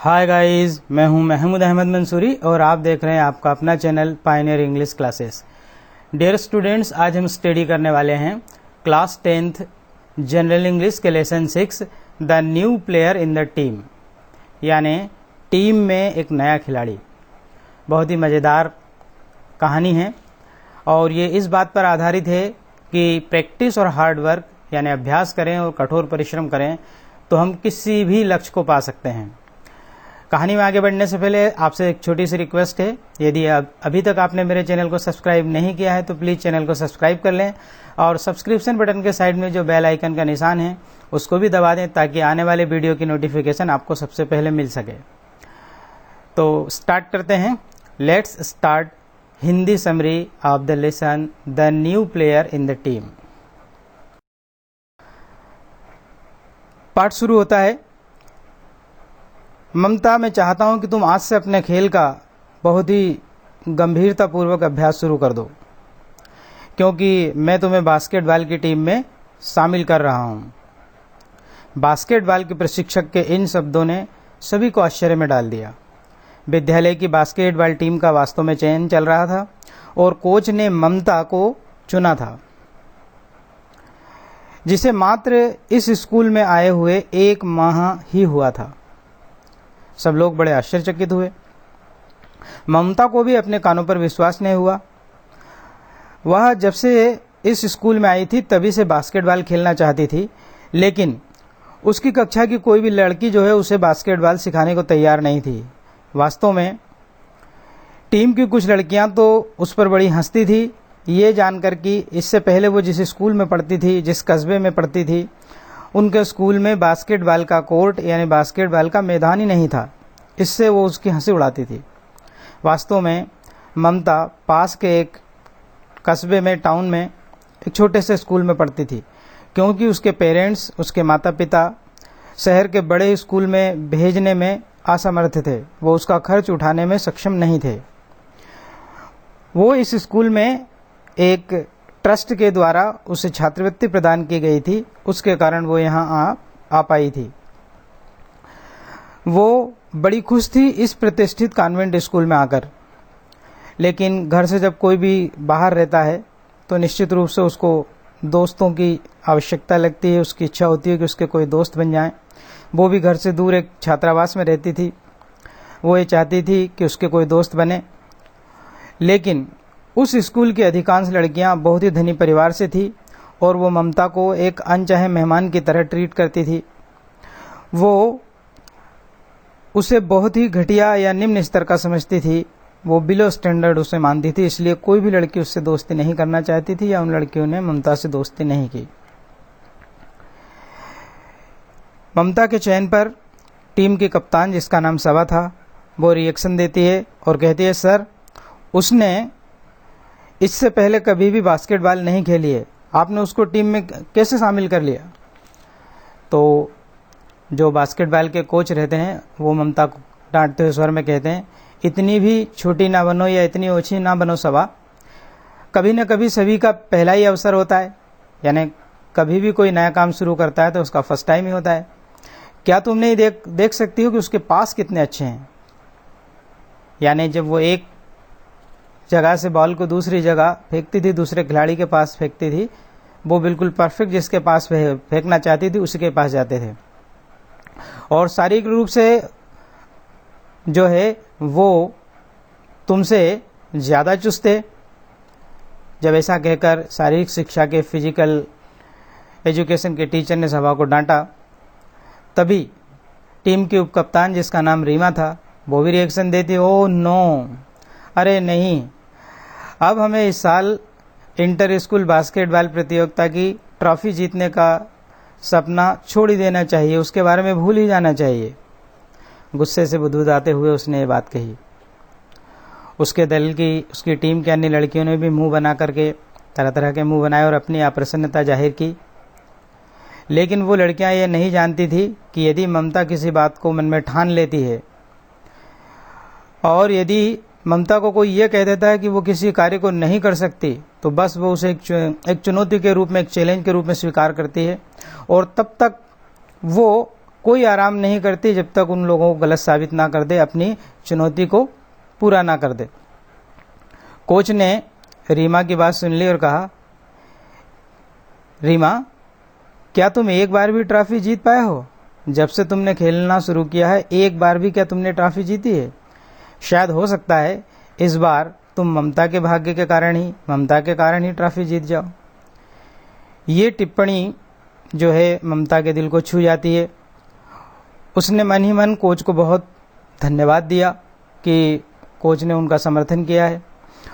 Hi guys, मैं हूं महमूद अहमद मंसूरी और आप देख रहे हैं आपका अपना channel pioneer English classes. Dear students, आज हम स्टडी करने वाले हैं क्लास 10th जनरल इंग्लिश के lesson 6 the new player in the team, यानी टीम में एक नया खिलाड़ी। बहुत ही मज़ेदार कहानी है और ये इस बात पर आधारित है कि प्रैक्टिस और हार्ड वर्क यानी अभ्यास करें और कठोर परिश्रम करें तो हम किसी भी लक्ष्य को पा सकते हैं। कहानी में आगे बढ़ने से पहले आपसे एक छोटी सी रिक्वेस्ट है, यदि अभी तक आपने मेरे चैनल को सब्सक्राइब नहीं किया है तो प्लीज़ चैनल को सब्सक्राइब कर लें और सब्सक्रिप्शन बटन के साइड में जो बेल आइकन का निशान है उसको भी दबा दें ताकि आने वाले वीडियो की नोटिफिकेशन आपको सबसे पहले मिल सके। तो स्टार्ट करते हैं। Let's start Hindi summary of the lesson the new player in the team. पाठ शुरू होता है। ममता, मैं चाहता हूं कि तुम आज से अपने खेल का बहुत ही गंभीरतापूर्वक अभ्यास शुरू कर दो, क्योंकि मैं तुम्हें बास्केटबॉल की टीम में शामिल कर रहा हूं। बास्केटबॉल के प्रशिक्षक के इन शब्दों ने सभी को आश्चर्य में डाल दिया। विद्यालय की बास्केटबॉल टीम का वास्तव में चयन चल रहा था और कोच ने ममता को चुना था, जिसे मात्र इस स्कूल में आए हुए 1 माह ही हुआ था। सब लोग बड़े आश्चर्यचकित हुए। ममता को भी अपने कानों पर विश्वास नहीं हुआ। वह जब से इस स्कूल में आई थी तभी से बास्केटबॉल खेलना चाहती थी, लेकिन उसकी कक्षा की कोई भी लड़की जो है उसे बास्केटबॉल सिखाने को तैयार नहीं थी। वास्तव में टीम की कुछ लड़कियां तो उस पर बड़ी हंसती थी, ये जानकर कि इससे पहले वो जिस स्कूल में पढ़ती थी, जिस कस्बे में पढ़ती थी, उनके स्कूल में बास्केटबॉल का कोर्ट यानी बास्केटबॉल का मैदान ही नहीं था। इससे वो उसकी हंसी उड़ाती थी। वास्तव में ममता पास के एक कस्बे में, टाउन में एक छोटे से स्कूल में पढ़ती थी, क्योंकि उसके पेरेंट्स, उसके माता पिता शहर के बड़े स्कूल में भेजने में असमर्थ थे। वो उसका खर्च उठाने में सक्षम नहीं थे। वो इस स्कूल में एक ट्रस्ट के द्वारा उसे छात्रवृत्ति प्रदान की गई थी, उसके कारण वो यहाँ आ पाई थी। वो बड़ी खुश थी इस प्रतिष्ठित कॉन्वेंट स्कूल में आकर, लेकिन घर से जब कोई भी बाहर रहता है तो निश्चित रूप से उसको दोस्तों की आवश्यकता लगती है। उसकी इच्छा होती है कि उसके कोई दोस्त बन जाएं। वो भी घर से दूर एक छात्रावास में रहती थी। वो ये चाहती थी कि उसके कोई दोस्त बने, लेकिन उस स्कूल की अधिकांश लड़कियां बहुत ही धनी परिवार से थी और वो ममता को एक अनचाहे मेहमान की तरह ट्रीट करती थी। वो उसे बहुत ही घटिया या निम्न स्तर का समझती थी। वो बिलो स्टैंडर्ड उसे मानती थी, इसलिए कोई भी लड़की उससे दोस्ती नहीं करना चाहती थी या उन लड़कियों ने ममता से दोस्ती नहीं की। ममता के चयन पर टीम की कप्तान, जिसका नाम सबा था, वो रिएक्शन देती है और कहती है, सर, उसने इससे पहले कभी भी बास्केटबॉल नहीं खेली है, आपने उसको टीम में कैसे शामिल कर लिया? तो जो बास्केटबॉल के कोच रहते हैं वो ममता को डांटते हुए स्वर में कहते हैं, इतनी भी छोटी ना बनो या इतनी ओछी ना बनो सबा, कभी न कभी सभी का पहला ही अवसर होता है, यानी कभी भी कोई नया काम शुरू करता है तो उसका फर्स्ट टाइम ही होता है। क्या तुम नहीं देख सकती हो कि उसके पास कितने अच्छे हैं? यानी जब वो एक जगह से बॉल को दूसरी जगह फेंकती थी, दूसरे खिलाड़ी के पास फेंकती थी, वो बिल्कुल परफेक्ट जिसके पास फेंकना चाहती थी उसी के पास जाते थे। और शारीरिक रूप से जो है वो तुमसे ज़्यादा चुस्त है। जब ऐसा कहकर शारीरिक शिक्षा के फिजिकल एजुकेशन के टीचर ने सभा को डांटा, तभी टीम की उपकप्तान, जिसका नाम रीमा था, वो भी रिएक्शन देती, ओ नो, अरे नहीं, अब हमें इस साल इंटर स्कूल बास्केटबॉल प्रतियोगिता की ट्रॉफी जीतने का सपना छोड़ ही देना चाहिए, उसके बारे में भूल ही जाना चाहिए। गुस्से से बुदबुदाते हुए उसने ये बात कही। उसके दल की, उसकी टीम की अन्य लड़कियों ने भी मुंह बना करके तरह तरह के मुंह बनाए और अपनी अप्रसन्नता जाहिर की, लेकिन वो लड़कियां ये नहीं जानती थी कि यदि ममता किसी बात को मन में ठान लेती है और यदि ममता को कोई ये कह देता है कि वो किसी कार्य को नहीं कर सकती, तो बस वो उसे एक चुनौती के रूप में, एक चैलेंज के रूप में स्वीकार करती है और तब तक वो कोई आराम नहीं करती जब तक उन लोगों को गलत साबित ना कर दे, अपनी चुनौती को पूरा ना कर दे। कोच ने रीमा की बात सुन ली और कहा, रीमा, क्या तुम एक बार भी ट्रॉफी जीत पाए हो? जब से तुमने खेलना शुरू किया है एक बार भी क्या तुमने ट्रॉफी जीती है? शायद हो सकता है इस बार तुम ममता के भाग्य के कारण ही, ममता के कारण ही ट्रॉफी जीत जाओ। ये टिप्पणी जो है ममता के दिल को छू जाती है। उसने मन ही मन कोच को बहुत धन्यवाद दिया कि कोच ने उनका समर्थन किया है,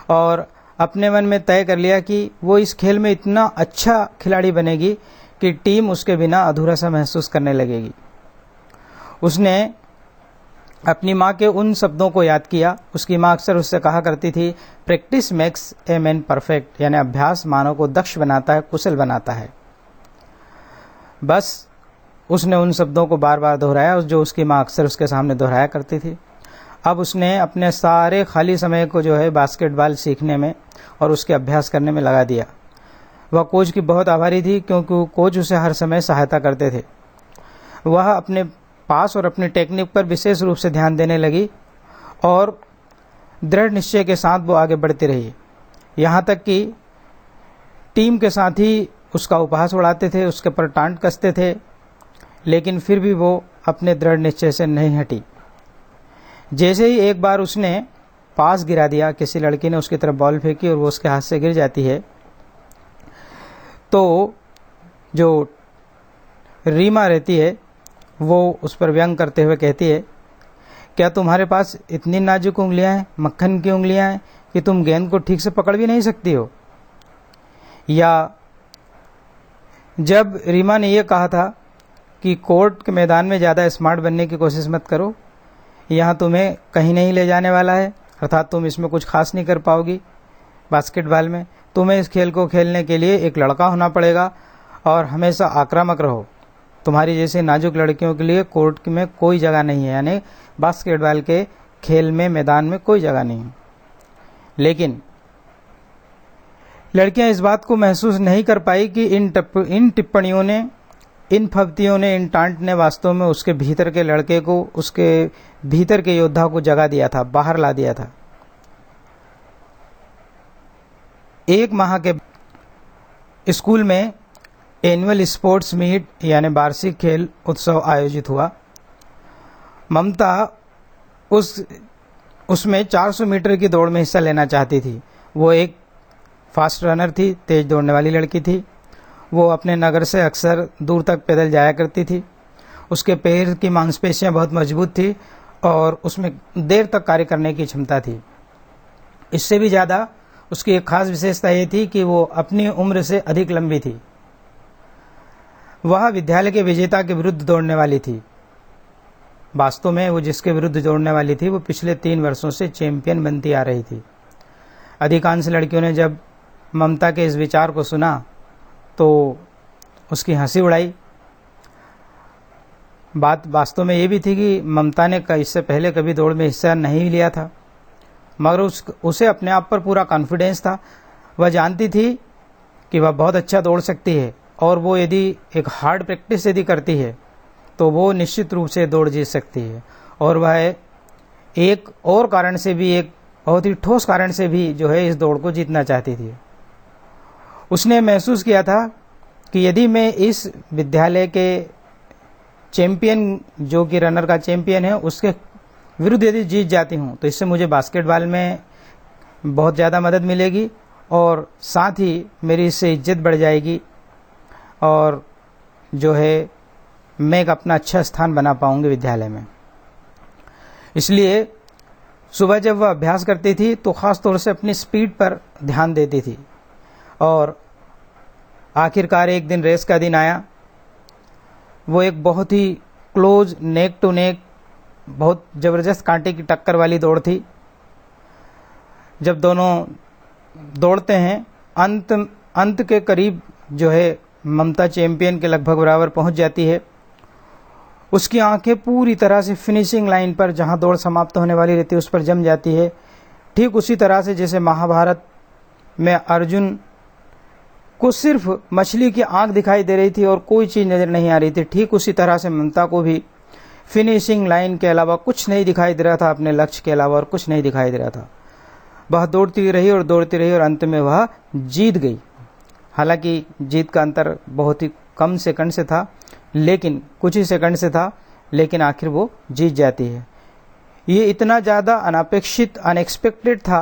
और अपने मन में तय कर लिया कि वो इस खेल में इतना अच्छा खिलाड़ी बनेगी कि टीम उसके बिना अधूरा सा महसूस करने लगेगी। उसने अपनी माँ के उन शब्दों को याद किया। उसकी माँ अक्सर उससे कहा करती थी, practice makes a man perfect, यानी अभ्यास मानव को दक्ष बनाता है, कुशल बनाता है। बस उसने उन शब्दों को बार बार दोहराया जो उसकी माँ अक्सर उसके सामने दोहराया करती थी। अब उसने अपने सारे खाली समय को जो है बास्केटबॉल सीखने में और उसके अभ्यास करने में लगा दिया। वह कोच की बहुत आभारी थी क्योंकि कोच उसे हर समय सहायता करते थे। वह अपने पास और अपनी टेक्निक पर विशेष रूप से ध्यान देने लगी और दृढ़ निश्चय के साथ वो आगे बढ़ती रही। यहाँ तक कि टीम के साथ ही उसका उपहास उड़ाते थे, उसके पर टांट कसते थे, लेकिन फिर भी वो अपने दृढ़ निश्चय से नहीं हटी। जैसे ही एक बार उसने पास गिरा दिया, किसी लड़की ने उसकी तरफ बॉल फेंकी और वो उसके हाथ से गिर जाती है, तो जो रीमा रहती है वो उस पर व्यंग करते हुए कहती है, क्या तुम्हारे पास इतनी नाजुक उंगलियां हैं, मक्खन की उंगलियां हैं कि तुम गेंद को ठीक से पकड़ भी नहीं सकती हो? या जब रीमा ने यह कहा था कि कोर्ट के मैदान में ज़्यादा स्मार्ट बनने की कोशिश मत करो, यहाँ तुम्हें कहीं नहीं ले जाने वाला है, अर्थात तुम इसमें कुछ खास नहीं कर पाओगी बास्केटबॉल में। तुम्हें इस खेल को खेलने के लिए एक लड़का होना पड़ेगा और हमेशा आक्रामक रहो। तुम्हारी जैसे नाजुक लड़कियों के लिए कोर्ट में कोई जगह नहीं है, यानी बास्केटबॉल के खेल में मैदान में कोई जगह नहीं है। लेकिन लड़कियां इस बात को महसूस नहीं कर पाई कि इन टिप्पणियों ने, इन फब्तियों ने, इन टांट ने वास्तव में उसके भीतर के लड़के को, उसके भीतर के योद्धा को जगा दिया था, बाहर ला दिया था। एक माह के स्कूल में एनुअल स्पोर्ट्स मीट यानी वार्षिक खेल उत्सव आयोजित हुआ। ममता उसमें 400 मीटर की दौड़ में हिस्सा लेना चाहती थी। वो एक फास्ट रनर थी, तेज दौड़ने वाली लड़की थी। वो अपने नगर से अक्सर दूर तक पैदल जाया करती थी। उसके पैर की मांसपेशियां बहुत मजबूत थी और उसमें देर तक कार्य करने की क्षमता थी। इससे भी ज़्यादा उसकी एक खास विशेषता ये थी कि वो अपनी उम्र से अधिक लंबी थी। वह विद्यालय के विजेता के विरुद्ध दौड़ने वाली थी। वास्तव में वो जिसके विरुद्ध दौड़ने वाली थी वो पिछले 3 वर्षों से चैंपियन बनती आ रही थी। अधिकांश लड़कियों ने जब ममता के इस विचार को सुना तो उसकी हंसी उड़ाई। बात वास्तव में ये भी थी कि ममता ने इससे पहले कभी दौड़ में हिस्सा नहीं लिया था, मगर उसे अपने आप पर पूरा कॉन्फिडेंस था। वह जानती थी कि वह बहुत अच्छा दौड़ सकती है और वो यदि एक हार्ड प्रैक्टिस यदि करती है तो वो निश्चित रूप से दौड़ जीत सकती है। और वह एक और कारण से भी, एक बहुत ही ठोस कारण से भी जो है इस दौड़ को जीतना चाहती थी। उसने महसूस किया था कि यदि मैं इस विद्यालय के चैंपियन, जो कि रनर का चैंपियन है, उसके विरुद्ध यदि जीत जाती हूँ तो इससे मुझे बास्केटबॉल में बहुत ज़्यादा मदद मिलेगी और साथ ही मेरी इससे इज्जत बढ़ जाएगी और जो है मैं एक अपना अच्छा स्थान बना पाऊंगी विद्यालय में। इसलिए सुबह जब वह अभ्यास करती थी तो ख़ास तौर से अपनी स्पीड पर ध्यान देती थी। और आखिरकार एक दिन रेस का दिन आया। वो एक बहुत ही क्लोज, नेक टू नेक, बहुत ज़बरदस्त कांटे की टक्कर वाली दौड़ थी। जब दोनों दौड़ते हैं, अंत के करीब जो है ममता चैंपियन के लगभग बराबर पहुंच जाती है। उसकी आंखें पूरी तरह से फिनिशिंग लाइन पर, जहां दौड़ समाप्त होने वाली रहती है, उस पर जम जाती है। ठीक उसी तरह से जैसे महाभारत में अर्जुन को सिर्फ मछली की आंख दिखाई दे रही थी और कोई चीज़ नज़र नहीं आ रही थी। ठीक उसी तरह से ममता को भी फिनिशिंग लाइन के अलावा कुछ नहीं दिखाई दे रहा था, अपने लक्ष्य के अलावा और कुछ नहीं दिखाई दे रहा था। वह दौड़ती रही और अंत में वह जीत गई। हालांकि जीत का अंतर बहुत ही कम सेकंड से था, लेकिन कुछ ही सेकंड से था, लेकिन आखिर वो जीत जाती है। ये इतना ज़्यादा अनपेक्षित अनएक्सपेक्टेड था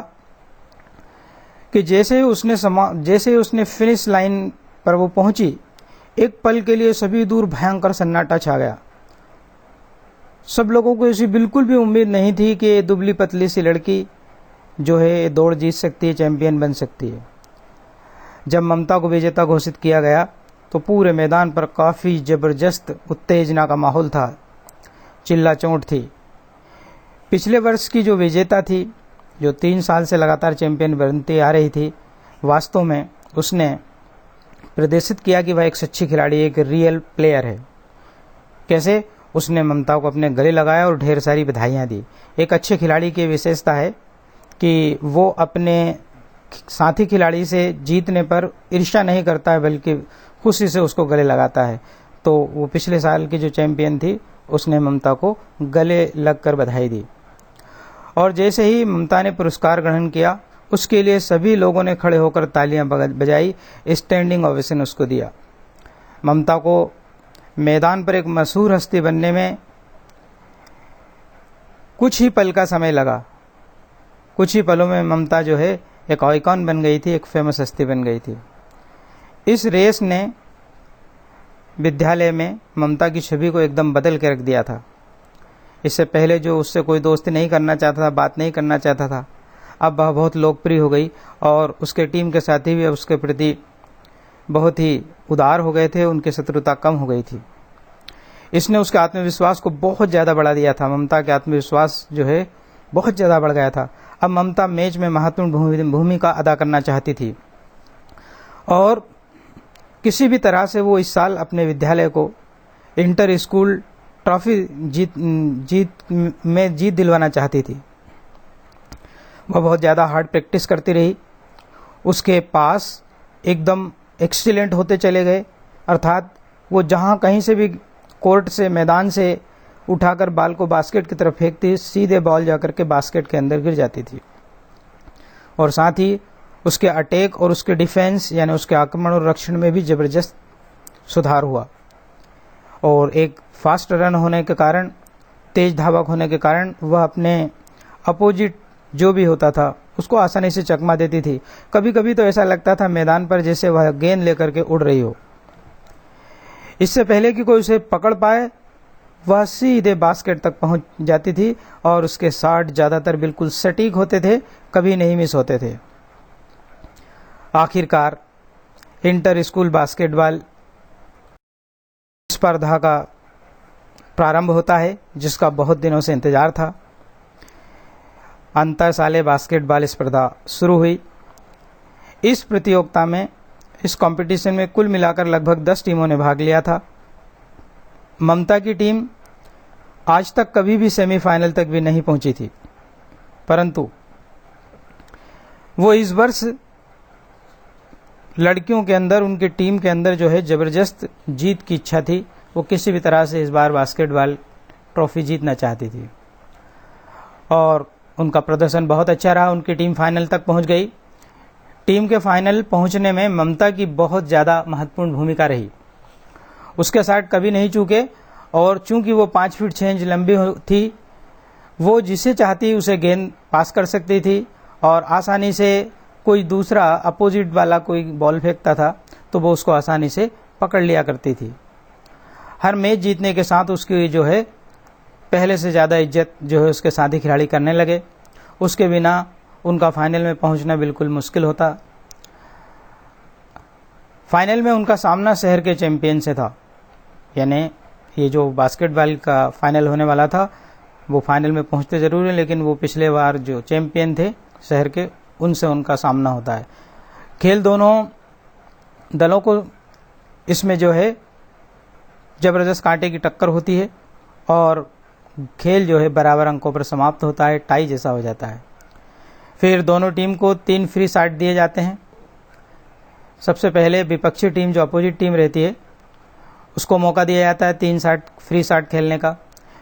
कि जैसे ही उसने फिनिश लाइन पर वो पहुंची, एक पल के लिए सभी दूर भयंकर सन्नाटा छा गया। सब लोगों को ऐसी बिल्कुल भी उम्मीद नहीं थी कि दुबली पतली सी लड़की जो है दौड़ जीत सकती है, चैंपियन बन सकती है। जब ममता को विजेता घोषित किया गया तो पूरे मैदान पर काफ़ी ज़बरदस्त उत्तेजना का माहौल था, चिल्ला चोट थी। पिछले वर्ष की जो विजेता थी, जो 3 साल से लगातार चैंपियन बनती आ रही थी, वास्तव में उसने प्रदर्शित किया कि वह एक सच्ची खिलाड़ी, एक रियल प्लेयर है। कैसे? उसने ममता को अपने गले लगाया और ढेर सारी बधाइयाँ दी। एक अच्छे खिलाड़ी की विशेषता है कि वो अपने साथी खिलाड़ी से जीतने पर ईर्ष्या नहीं करता है, बल्कि खुशी से उसको गले लगाता है। तो वो पिछले साल की जो चैंपियन थी, उसने ममता को गले लगकर बधाई दी। और जैसे ही ममता ने पुरस्कार ग्रहण किया, उसके लिए सभी लोगों ने खड़े होकर तालियां बजाई, स्टैंडिंग ओवेशन उसको दिया। ममता को मैदान पर एक मशहूर हस्ती बनने में कुछ ही पल का समय लगा। कुछ ही पलों में ममता जो है एक आइकॉन बन गई थी, एक फेमस हस्ती बन गई थी। इस रेस ने विद्यालय में ममता की छवि को एकदम बदल के रख दिया था। इससे पहले जो उससे कोई दोस्ती नहीं करना चाहता था, बात नहीं करना चाहता था, अब वह बहुत लोकप्रिय हो गई और उसके टीम के साथी भी अब उसके प्रति बहुत ही उदार हो गए थे, उनकी शत्रुता कम हो गई थी। इसने उसके आत्मविश्वास को बहुत ज़्यादा बढ़ा दिया था। ममता के आत्मविश्वास जो है बहुत ज़्यादा बढ़ गया था। अब ममता मैच में महत्वपूर्ण भूमिका अदा करना चाहती थी और किसी भी तरह से वो इस साल अपने विद्यालय को इंटर स्कूल ट्रॉफी जीत दिलवाना चाहती थी। वह बहुत ज़्यादा हार्ड प्रैक्टिस करती रही। उसके पास एकदम एक्सीलेंट होते चले गए, अर्थात वो जहाँ कहीं से भी कोर्ट से, मैदान से उठाकर बॉल को बास्केट की तरफ फेंकती, सीधे बॉल जाकर के बास्केट के अंदर गिर जाती थी। और साथ ही उसके अटैक और उसके डिफेंस यानी उसके आक्रमण और रक्षण में भी ज़बरदस्त सुधार हुआ। और एक फास्ट रन होने के कारण, तेज धावक होने के कारण वह अपने अपोजिट जो भी होता था उसको आसानी से चकमा देती थी। कभी कभी तो ऐसा लगता था मैदान पर जैसे वह गेंद लेकर के उड़ रही हो। इससे पहले कि कोई उसे पकड़ पाए, वह सीधे बास्केट तक पहुंच जाती थी और उसके शॉट ज़्यादातर बिल्कुल सटीक होते थे, कभी नहीं मिस होते थे। आखिरकार इंटर स्कूल बास्केटबॉल स्पर्धा का प्रारंभ होता है, जिसका बहुत दिनों से इंतजार था। अंतर शालेय बास्केटबॉल स्पर्धा शुरू हुई। इस प्रतियोगिता में, इस कंपटीशन में कुल मिलाकर लगभग 10 टीमों ने भाग लिया था। ममता की टीम आज तक कभी भी सेमीफाइनल तक भी नहीं पहुंची थी, परंतु वो इस वर्ष लड़कियों के अंदर, उनकी टीम के अंदर जो है ज़बरदस्त जीत की इच्छा थी। वो किसी भी तरह से इस बार बास्केटबॉल ट्रॉफी जीतना चाहती थी और उनका प्रदर्शन बहुत अच्छा रहा। उनकी टीम फाइनल तक पहुंच गई। टीम के फाइनल पहुंचने में ममता की बहुत ज़्यादा महत्वपूर्ण भूमिका रही। उसके शॉट कभी नहीं चूके और चूंकि वो 5 फीट 6 इंच लंबी थी, वो जिसे चाहती उसे गेंद पास कर सकती थी और आसानी से कोई दूसरा अपोजिट वाला कोई बॉल फेंकता था तो वो उसको आसानी से पकड़ लिया करती थी। हर मैच जीतने के साथ उसकी जो है पहले से ज़्यादा इज्जत जो है उसके साथी खिलाड़ी करने लगे। उसके बिना उनका फाइनल में पहुंचना बिल्कुल मुश्किल होता। फाइनल में उनका सामना शहर के चैंपियन से था, यानी ये जो बास्केटबॉल का फाइनल होने वाला था वो फाइनल में पहुंचते जरूर है, लेकिन वो पिछले बार जो चैंपियन थे शहर के, उनसे उनका सामना होता है। खेल दोनों दलों को इसमें जो है ज़बरदस्त कांटे की टक्कर होती है और खेल जो है बराबर अंकों पर समाप्त होता है, टाई जैसा हो जाता है। फिर दोनों टीम को 3 फ्री शॉट दिए जाते हैं। सबसे पहले विपक्षी टीम जो अपोजिट टीम रहती है उसको मौका दिया जाता है 3 शॉट फ्री शॉट खेलने का,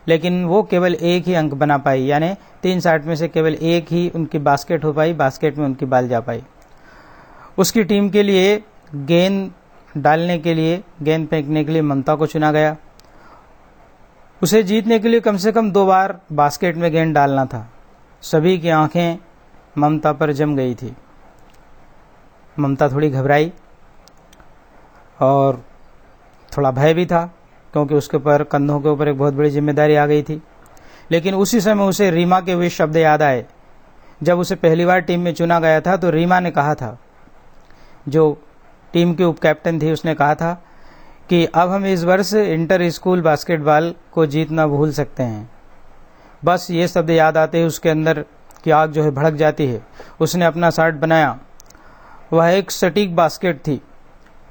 लेकिन वो केवल एक ही अंक बना पाई, यानी 3 शॉट में से केवल एक ही उनकी बास्केट हो पाई, बास्केट में उनकी बॉल जा पाई। उसकी टीम के लिए गेंद डालने के लिए, गेंद फेंकने के लिए ममता को चुना गया। उसे जीतने के लिए कम से कम 2 बार बास्केट में गेंद डालना था। सभी की आंखें ममता पर जम गई थी। ममता थोड़ी घबराई और थोड़ा भय भी था, क्योंकि उसके ऊपर कंधों के ऊपर एक बहुत बड़ी जिम्मेदारी आ गई थी। लेकिन उसी समय उसे रीमा के वे शब्द याद आए। जब उसे पहली बार टीम में चुना गया था तो रीमा ने कहा था, जो टीम के उप कैप्टन थी, उसने कहा था कि अब हम इस वर्ष इंटर स्कूल बास्केटबॉल को जीतना भूल सकते हैं। बस ये शब्द याद आते ही उसके अंदर की आग जो है भड़क जाती है। उसने अपना शॉट बनाया, वह एक सटीक बास्केट थी,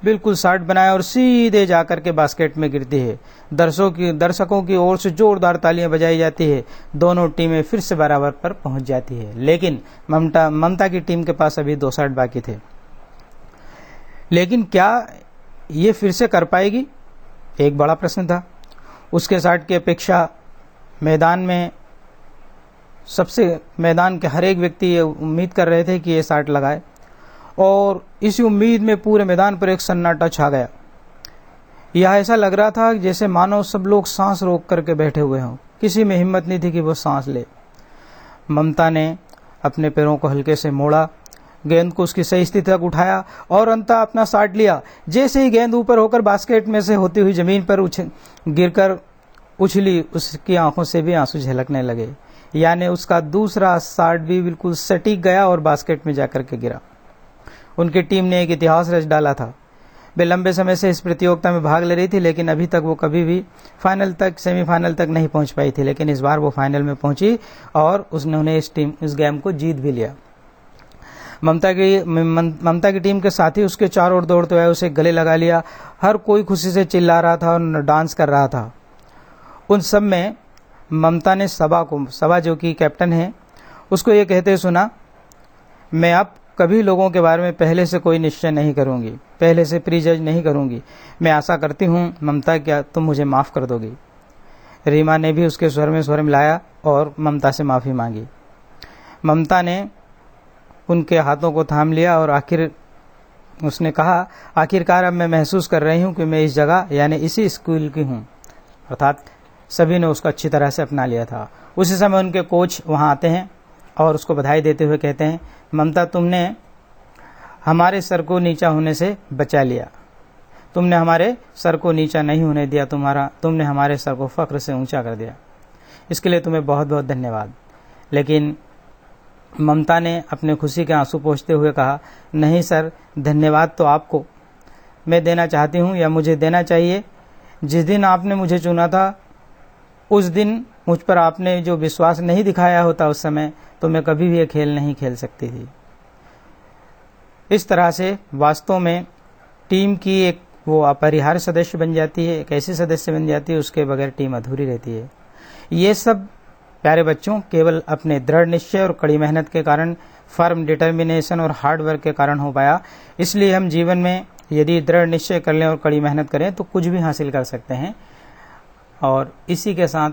बिल्कुल शॉट बनाया और सीधे जाकर के बास्केट में गिरती है। दर्शकों की ओर से जोरदार तालियां बजाई जाती है। दोनों टीमें फिर से बराबर पर पहुंच जाती है, लेकिन ममता की टीम के पास अभी 2 शॉट बाकी थे। लेकिन क्या ये फिर से कर पाएगी, एक बड़ा प्रश्न था। उसके शॉट की अपेक्षा मैदान के हर एक व्यक्ति ये उम्मीद कर रहे थे कि ये शॉट लगाए, और इसी उम्मीद में पूरे मैदान पर एक सन्नाटा छा गया। यह ऐसा लग रहा था जैसे मानो सब लोग सांस रोक करके बैठे हुए हों, किसी में हिम्मत नहीं थी कि वो सांस ले। ममता ने अपने पैरों को हल्के से मोड़ा, गेंद को उसकी सही स्थिति तक उठाया और अंततः अपना शॉट लिया। जैसे ही गेंद ऊपर होकर बास्केट में से होती हुई जमीन पर गिरकर उछली, उसकी आंखों से भी आंसू झलकने लगे, यानी उसका दूसरा शॉट भी बिल्कुल सटीक गया और बास्केट में जाकर के गिरा। उनकी टीम ने एक इतिहास रच डाला था। वे लंबे समय से इस प्रतियोगिता में भाग ले रही थी, लेकिन अभी तक वो कभी भी सेमीफाइनल तक नहीं पहुंच पाई थी। लेकिन इस बार वो फाइनल में पहुंची और उन्होंने इस गेम को जीत भी लिया। ममता की टीम के साथी उसके चारों ओर दौड़ते हुए उसे गले लगा लिया। हर कोई खुशी से चिल्ला रहा था और डांस कर रहा था। उन सब में ममता ने सबा जो कि कैप्टन है, उसको ये कहते सुना, मैं अब कभी लोगों के बारे में पहले से कोई निश्चय नहीं करूंगी, पहले से प्री जज नहीं करूंगी। मैं आशा करती हूं ममता, क्या तुम मुझे माफ कर दोगी। रीमा ने भी उसके स्वर में स्वर मिलाया और ममता से माफी मांगी। ममता ने उनके हाथों को थाम लिया और उसने कहा, आखिरकार अब मैं महसूस कर रही हूं कि मैं इस जगह यानी इसी स्कूल की हूं। अर्थात सभी ने उसको अच्छी तरह से अपना लिया था। उसी समय उनके कोच वहां आते हैं और उसको बधाई देते हुए कहते हैं, ममता, तुमने हमारे सर को नीचा होने से बचा लिया। तुमने हमारे सर को नीचा नहीं होने दिया, तुमने हमारे सर को फख्र से ऊंचा कर दिया। इसके लिए तुम्हें बहुत बहुत धन्यवाद। लेकिन ममता ने अपने खुशी के आंसू पोंछते हुए कहा, नहीं सर, धन्यवाद तो आपको मैं देना चाहती हूँ, या मुझे देना चाहिए। जिस दिन आपने मुझे चुना था, उस दिन मुझ पर आपने जो विश्वास नहीं दिखाया होता उस समय, तो मैं कभी भी ये खेल नहीं खेल सकती थी। इस तरह से वास्तव में टीम की एक वो अपरिहार्य सदस्य बन जाती है, एक ऐसी सदस्य बन जाती है उसके बगैर टीम अधूरी रहती है। ये सब प्यारे बच्चों केवल अपने दृढ़ निश्चय और कड़ी मेहनत के कारण, फर्म डिटर्मिनेशन और हार्ड वर्क के कारण हो पाया। इसलिए हम जीवन में यदि दृढ़ निश्चय कर लें और कड़ी मेहनत करें तो कुछ भी हासिल कर सकते हैं। और इसी के साथ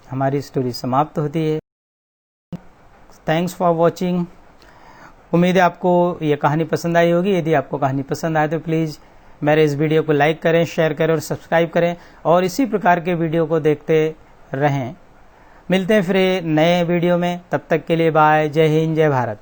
हमारी स्टोरी समाप्त होती है। Thanks for watching. उम्मीद है आपको ये कहानी पसंद आई होगी। यदि आपको कहानी पसंद आए तो प्लीज़ मेरे इस वीडियो को लाइक करें, शेयर करें और सब्सक्राइब करें, और इसी प्रकार के वीडियो को देखते रहें। मिलते हैं फिर नए वीडियो में, तब तक के लिए बाय। जय हिंद, जय भारत।